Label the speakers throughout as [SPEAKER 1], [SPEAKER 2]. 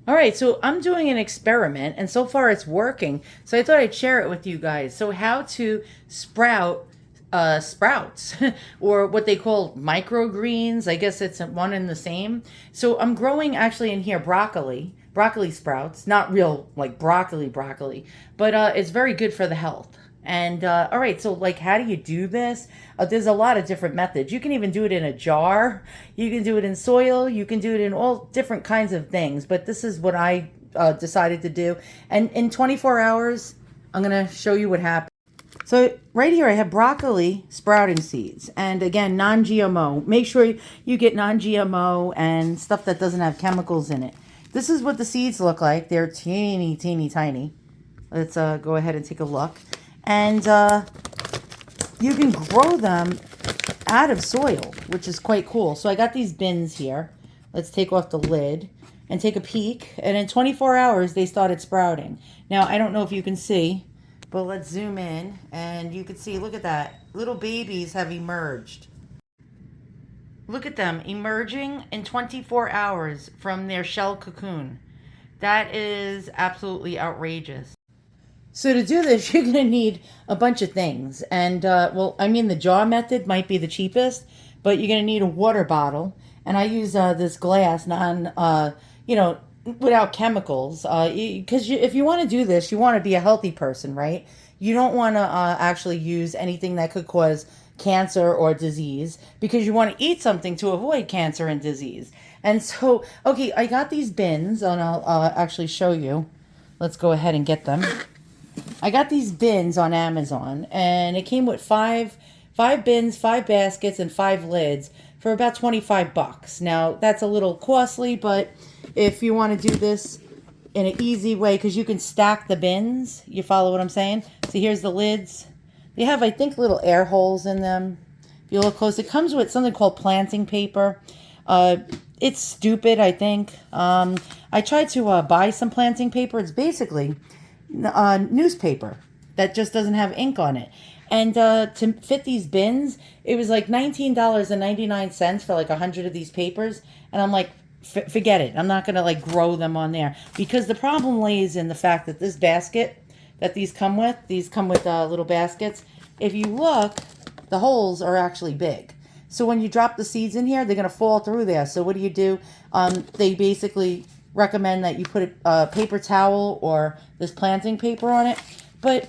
[SPEAKER 1] All right, so I'm doing an experiment, and so far it's working. So I thought I'd share it with you guys. So how to sprout sprouts, or what they call microgreens. I guess it's one and the same. So I'm growing actually in here broccoli sprouts, not real like broccoli, but it's very good for the health. And all right, so like, how do you do this? There's a lot of different methods. You can even do it in a jar. You can do it in soil. You can do it in all different kinds of things. But this is what I decided to do. And in 24 hours, I'm gonna show you what happened. So right here, I have broccoli sprouting seeds, and again, non-GMO. Make sure you get non-GMO and stuff that doesn't have chemicals in it. This is what the seeds look like. They're teeny, teeny, tiny. Let's go ahead and take a look. And you can grow them out of soil, which is quite cool. So I got these bins here. Let's take off the lid and take a peek. And in 24 hours, they started sprouting. Now, I don't know if you can see, but let's zoom in and you can see, look at that. Little babies have emerged. Look at them emerging in 24 hours from their shell cocoon. That is absolutely outrageous. So to do this, you're going to need a bunch of things. And, well, I mean, the jar method might be the cheapest, but you're going to need a water bottle. And I use this glass, without chemicals. Because if you want to do this, you want to be a healthy person, right? You don't want to actually use anything that could cause cancer or disease, because you want to eat something to avoid cancer and disease. And so, okay, I got these bins, and I'll actually show you. Let's go ahead and get them. I got these bins on Amazon, and it came with five bins, five baskets, and five lids for about 25 bucks. Now, that's a little costly, but if you want to do this in an easy way, because you can stack the bins, you follow what I'm saying? So here's the lids. They have, I think, little air holes in them. If you look close, it comes with something called planting paper. It's stupid, I think. I tried to buy some planting paper. It's basically newspaper that just doesn't have ink on it. And to fit these bins, it was like $19.99 for like 100 of these papers. And I'm like, forget it. I'm not going to like grow them on there, because the problem lays in the fact that this basket that these come with little baskets. If you look, the holes are actually big. So when you drop the seeds in here, they're going to fall through there. So what do? They basically recommend that you put a paper towel or this planting paper on it. But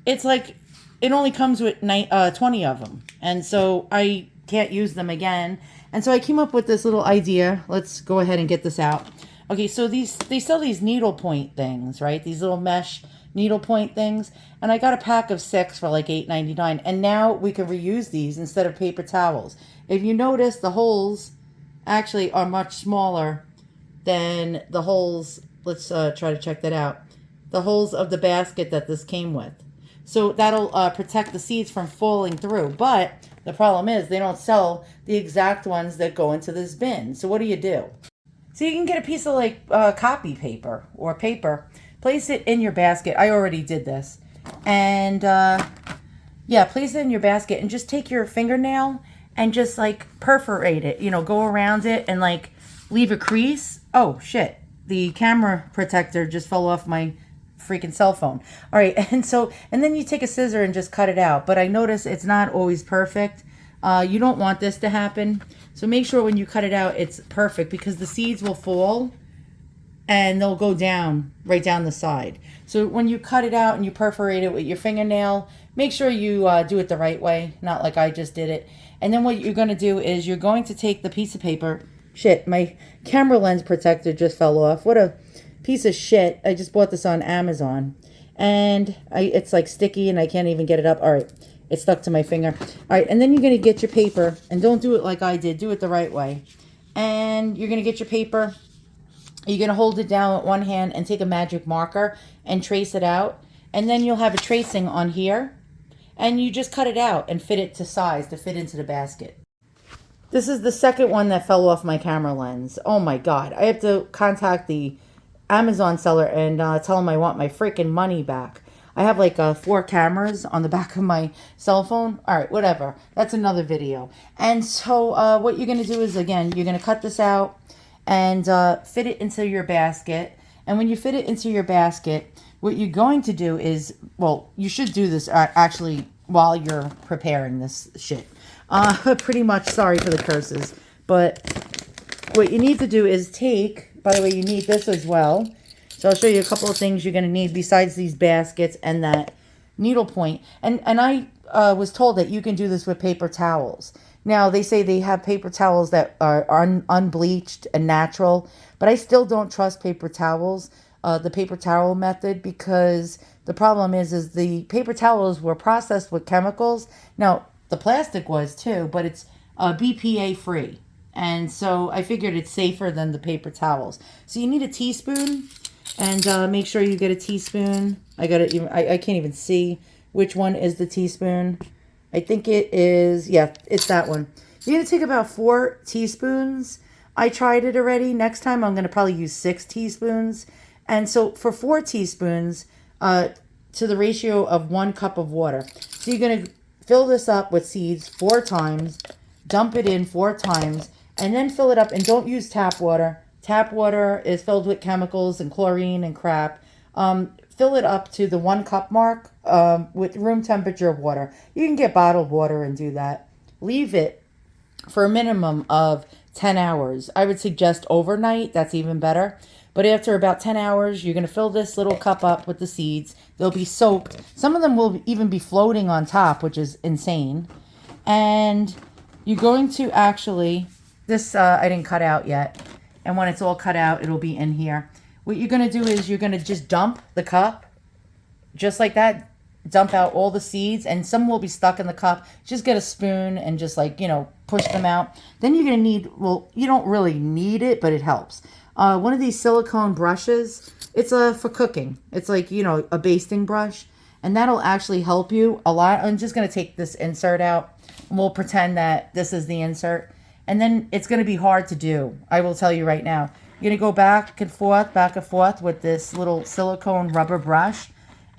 [SPEAKER 1] it's like, it only comes with 20 of them. And so I can't use them again. And so I came up with this little idea. Let's go ahead and get this out. Okay, so they sell these needlepoint things, right? These little mesh needlepoint things. And I got a pack of 6 for like $8.99. And now we can reuse these instead of paper towels. If you notice, the holes actually are much smaller than the holes. Let's try to check that out. The holes of the basket that this came with. So that'll protect the seeds from falling through. But the problem is they don't sell the exact ones that go into this bin. So what do? So you can get a piece of like copy paper or paper. Place it in your basket. I already did this. And yeah, place it in your basket and just take your fingernail and just like perforate it. Go around it and like leave a crease. Oh, shit. The camera protector just fell off my freaking cell phone. All right. And then you take a scissor and just cut it out. But I notice it's not always perfect. You don't want this to happen. So make sure when you cut it out, it's perfect, because the seeds will fall and they'll go down, right down the side. So when you cut it out and you perforate it with your fingernail, make sure you do it the right way, not like I just did it. And then what you're going to do is you're going to take the piece of paper. Shit, my camera lens protector just fell off. What a piece of shit. I just bought this on Amazon. And it's like sticky and I can't even get it up. All right, it's stuck to my finger. All right, and then you're going to get your paper. And don't do it like I did. Do it the right way. And you're going to get your paper. You're going to hold it down with one hand and take a magic marker and trace it out. And then you'll have a tracing on here. And you just cut it out and fit it to size to fit into the basket. This is the second one that fell off my camera lens. Oh my God. I have to contact the Amazon seller and tell him I want my freaking money back. I have like 4 cameras on the back of my cell phone. All right, whatever. That's another video. And so what you're going to do is, again, you're going to cut this out. and fit it into your basket. And when you fit it into your basket, what you're going to do is, well, you should do this actually while you're preparing this shit. Pretty much, sorry for the curses. But what you need to do is take, by the way, you need this as well. So I'll show you a couple of things you're going to need besides these baskets and that needle point. And I was told that you can do this with paper towels. Now, they say they have paper towels that are unbleached and natural, but I still don't trust paper towels, the paper towel method, because the problem is the paper towels were processed with chemicals. Now, the plastic was too, but it's BPA free. And so I figured it's safer than the paper towels. So you need a teaspoon, and make sure you get a teaspoon. I can't even see which one is the teaspoon. I think it is, yeah, it's that one. You're going to take about 4 teaspoons. I tried it already. Next time I'm going to probably use 6 teaspoons. And so for 4 teaspoons, to the ratio of 1 cup of water. So you're going to fill this up with seeds 4 times, dump it in 4 times, and then fill it up. And don't use tap water. Tap water is filled with chemicals and chlorine and crap. Fill it up to the 1 cup mark with room temperature water. You can get bottled water and do that. Leave it for a minimum of 10 hours. I would suggest overnight. That's even better. But after about 10 hours, you're going to fill this little cup up with the seeds. They'll be soaked. Some of them will even be floating on top, which is insane. And you're going to actually, this I didn't cut out yet. And when it's all cut out, it'll be in here. What you're going to do is you're going to just dump the cup, just like that. Dump out all the seeds, and some will be stuck in the cup. Just get a spoon and just push them out. Then you're going to need, well, you don't really need it, but it helps. One of these silicone brushes. It's for cooking. It's like, a basting brush. And that'll actually help you a lot. I'm just going to take this insert out. And we'll pretend that this is the insert. And then it's going to be hard to do. I will tell you right now. You're going to go back and forth with this little silicone rubber brush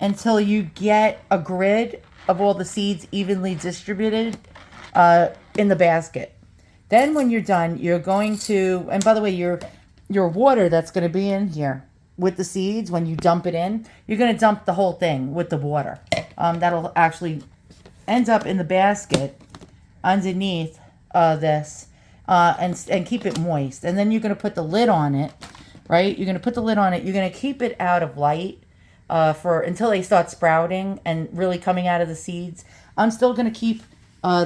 [SPEAKER 1] until you get a grid of all the seeds evenly distributed in the basket. Then when you're done, you're going to, and by the way, your water that's going to be in here with the seeds, when you dump it in, you're going to dump the whole thing with the water. That'll actually end up in the basket underneath this. And keep it moist. And then you're going to put the lid on it, right? You're going to put the lid on it. You're going to keep it out of light until they start sprouting and really coming out of the seeds. I'm still going to keep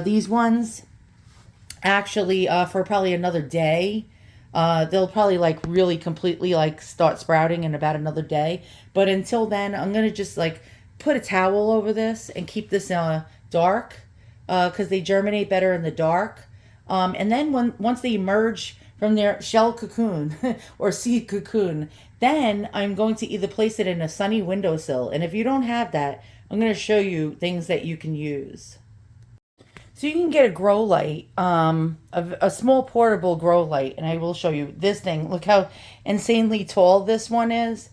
[SPEAKER 1] these ones actually for probably another day. They'll probably really completely start sprouting in about another day. But until then, I'm going to just put a towel over this and keep this dark because they germinate better in the dark. And then once they emerge from their shell cocoon or seed cocoon, then I'm going to either place it in a sunny windowsill. And if you don't have that, I'm going to show you things that you can use. So you can get a grow light, a small portable grow light, and I will show you this thing. Look how insanely tall this one is.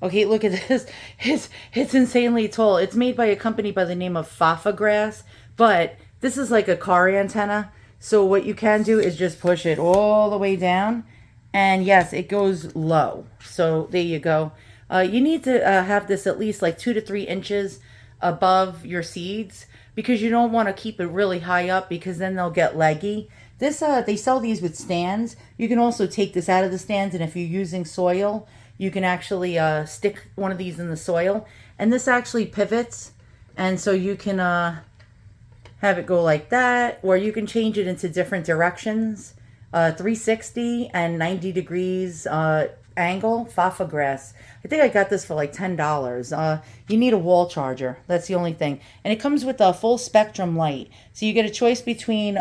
[SPEAKER 1] Okay, look at this. It's insanely tall. It's made by a company by the name of Fafa Grass, but this is like a car antenna. So what you can do is just push it all the way down. And yes, it goes low. So there you go. You need to have this at least 2 to 3 inches above your seeds because you don't want to keep it really high up because then they'll get leggy. This they sell these with stands. You can also take this out of the stands, and if you're using soil, you can actually stick one of these in the soil. And this actually pivots, and so you can have it go like that, or you can change it into different directions, 360 and 90 degrees angle. Fafa Grass. I think I got this for $10. You need a wall charger. That's the only thing. And it comes with a full spectrum light. So you get a choice between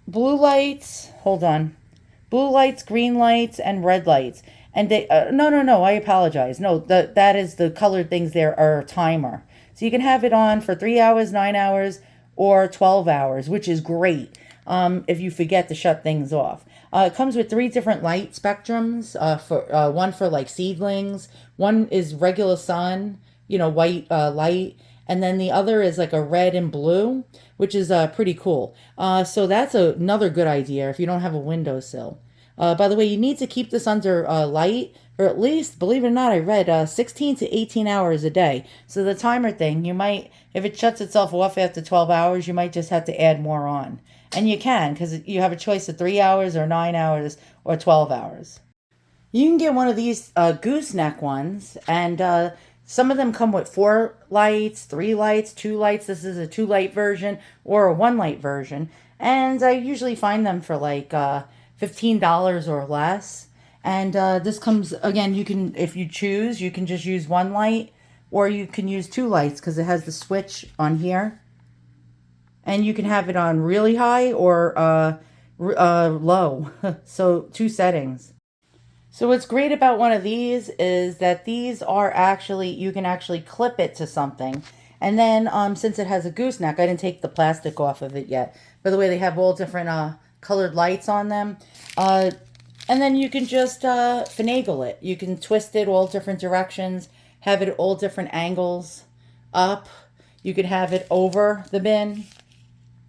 [SPEAKER 1] blue lights, blue lights, green lights, and red lights. And they, no, I apologize. No, that is the colored things there are a timer. So you can have it on for 3 hours, 9 hours, or 12 hours, which is great if you forget to shut things off. It comes with 3 different light spectrums. One for seedlings, one is regular sun, white light, and then the other is a red and blue, which is pretty cool. So that's another good idea if you don't have a windowsill. By the way, you need to keep this under light, or at least, believe it or not, I read 16 to 18 hours a day. So the timer thing, you might, if it shuts itself off after 12 hours, you might just have to add more on. And you can, because you have a choice of 3 hours or 9 hours or 12 hours. You can get one of these gooseneck ones, and some of them come with 4 lights, 3 lights, 2 lights. This is a 2 light version or a 1 light version, and I usually find them for like $15 or less. And this comes again. You can, if you choose, you can just use 1 light, or you can use 2 lights because it has the switch on here, and you can have it on really high or low. So 2 settings. So what's great about one of these is that these are actually, you can actually clip it to something. And then since it has a gooseneck, I didn't take the plastic off of it yet. By the way, they have all different colored lights on them. And then you can just finagle it. You can twist it all different directions, have it all different angles up. You could have it over the bin,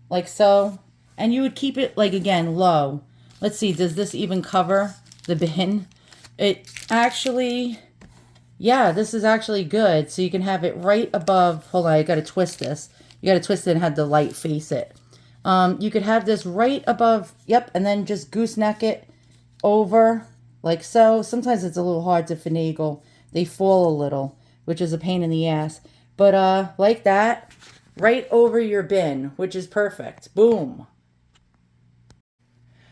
[SPEAKER 1] like so. And you would keep it, like, again, low. Let's see, does this even cover the bin? It actually, yeah, this is actually good. So you can have it right above, hold on, I got to twist this. You got to twist it and have the light face it. You could have this right above, yep, and then just gooseneck it over, like so. Sometimes it's a little hard to finagle. They fall a little, which is a pain in the ass. But like that, right over your bin, which is perfect. Boom.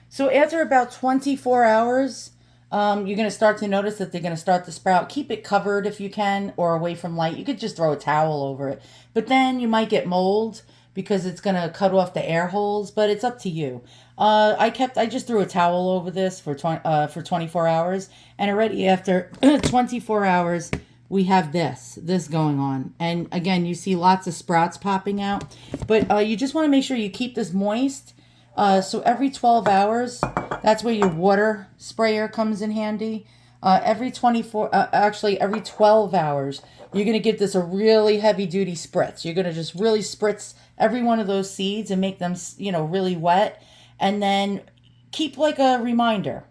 [SPEAKER 1] So after about 24 hours, you're going to start to notice that they're going to start to sprout. Keep it covered if you can, or away from light. You could just throw a towel over it. But then you might get mold because it's going to cut off the air holes, but it's up to you. I just threw a towel over this for 24 hours, and already after 24 hours, we have this going on. And again, you see lots of sprouts popping out, but you just want to make sure you keep this moist. So every 12 hours, that's where your water sprayer comes in handy. Every 12 hours, you're going to give this a really heavy duty spritz. You're going to just really spritz every one of those seeds and make them, really wet. And then keep like a reminder.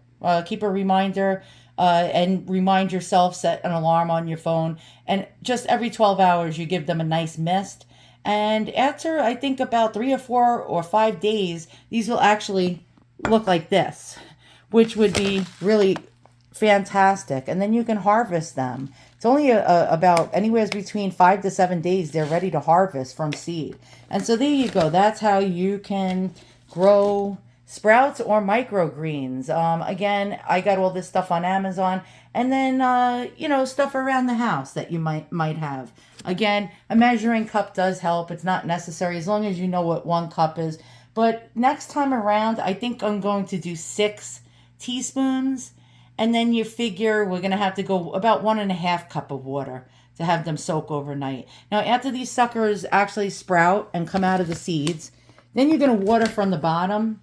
[SPEAKER 1] Keep a reminder and remind yourself, set an alarm on your phone. And just every 12 hours, you give them a nice mist. And after, I think, about 3 or 4 or 5 days, these will actually look like this, which would be really fantastic. And then you can harvest them. It's only about anywhere between 5 to 7 days they're ready to harvest from seed. And so there you go. That's how you can grow sprouts or microgreens. Again, I got all this stuff on Amazon, and then stuff around the house that you might have. Again, a measuring cup does help. It's not necessary as long as you know what 1 cup is. But next time around, I think I'm going to do 6 teaspoons, and then you figure we're going to have to go about 1.5 cup of water to have them soak overnight. Now, after these suckers actually sprout and come out of the seeds, then you're going to water from the bottom.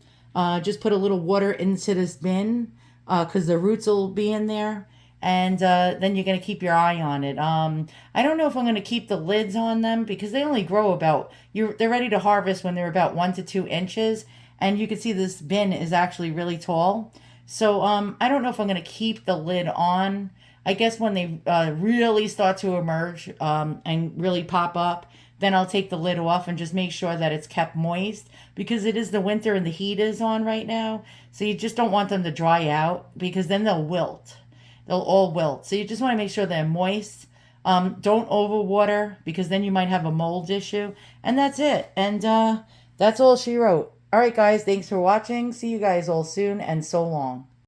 [SPEAKER 1] Just put a little water into this bin because the roots will be in there. And then you're going to keep your eye on it. I don't know if I'm going to keep the lids on them because they only grow about, they're ready to harvest when they're about 1 to 2 inches. And you can see this bin is actually really tall. So I don't know if I'm going to keep the lid on. I guess when they really start to emerge and really pop up, then I'll take the lid off and just make sure that it's kept moist because it is the winter and the heat is on right now. So you just don't want them to dry out because then they'll wilt. They'll all wilt. So you just want to make sure they're moist. Don't overwater because then you might have a mold issue. And that's it. And that's all she wrote. All right, guys. Thanks for watching. See you guys all soon, and so long.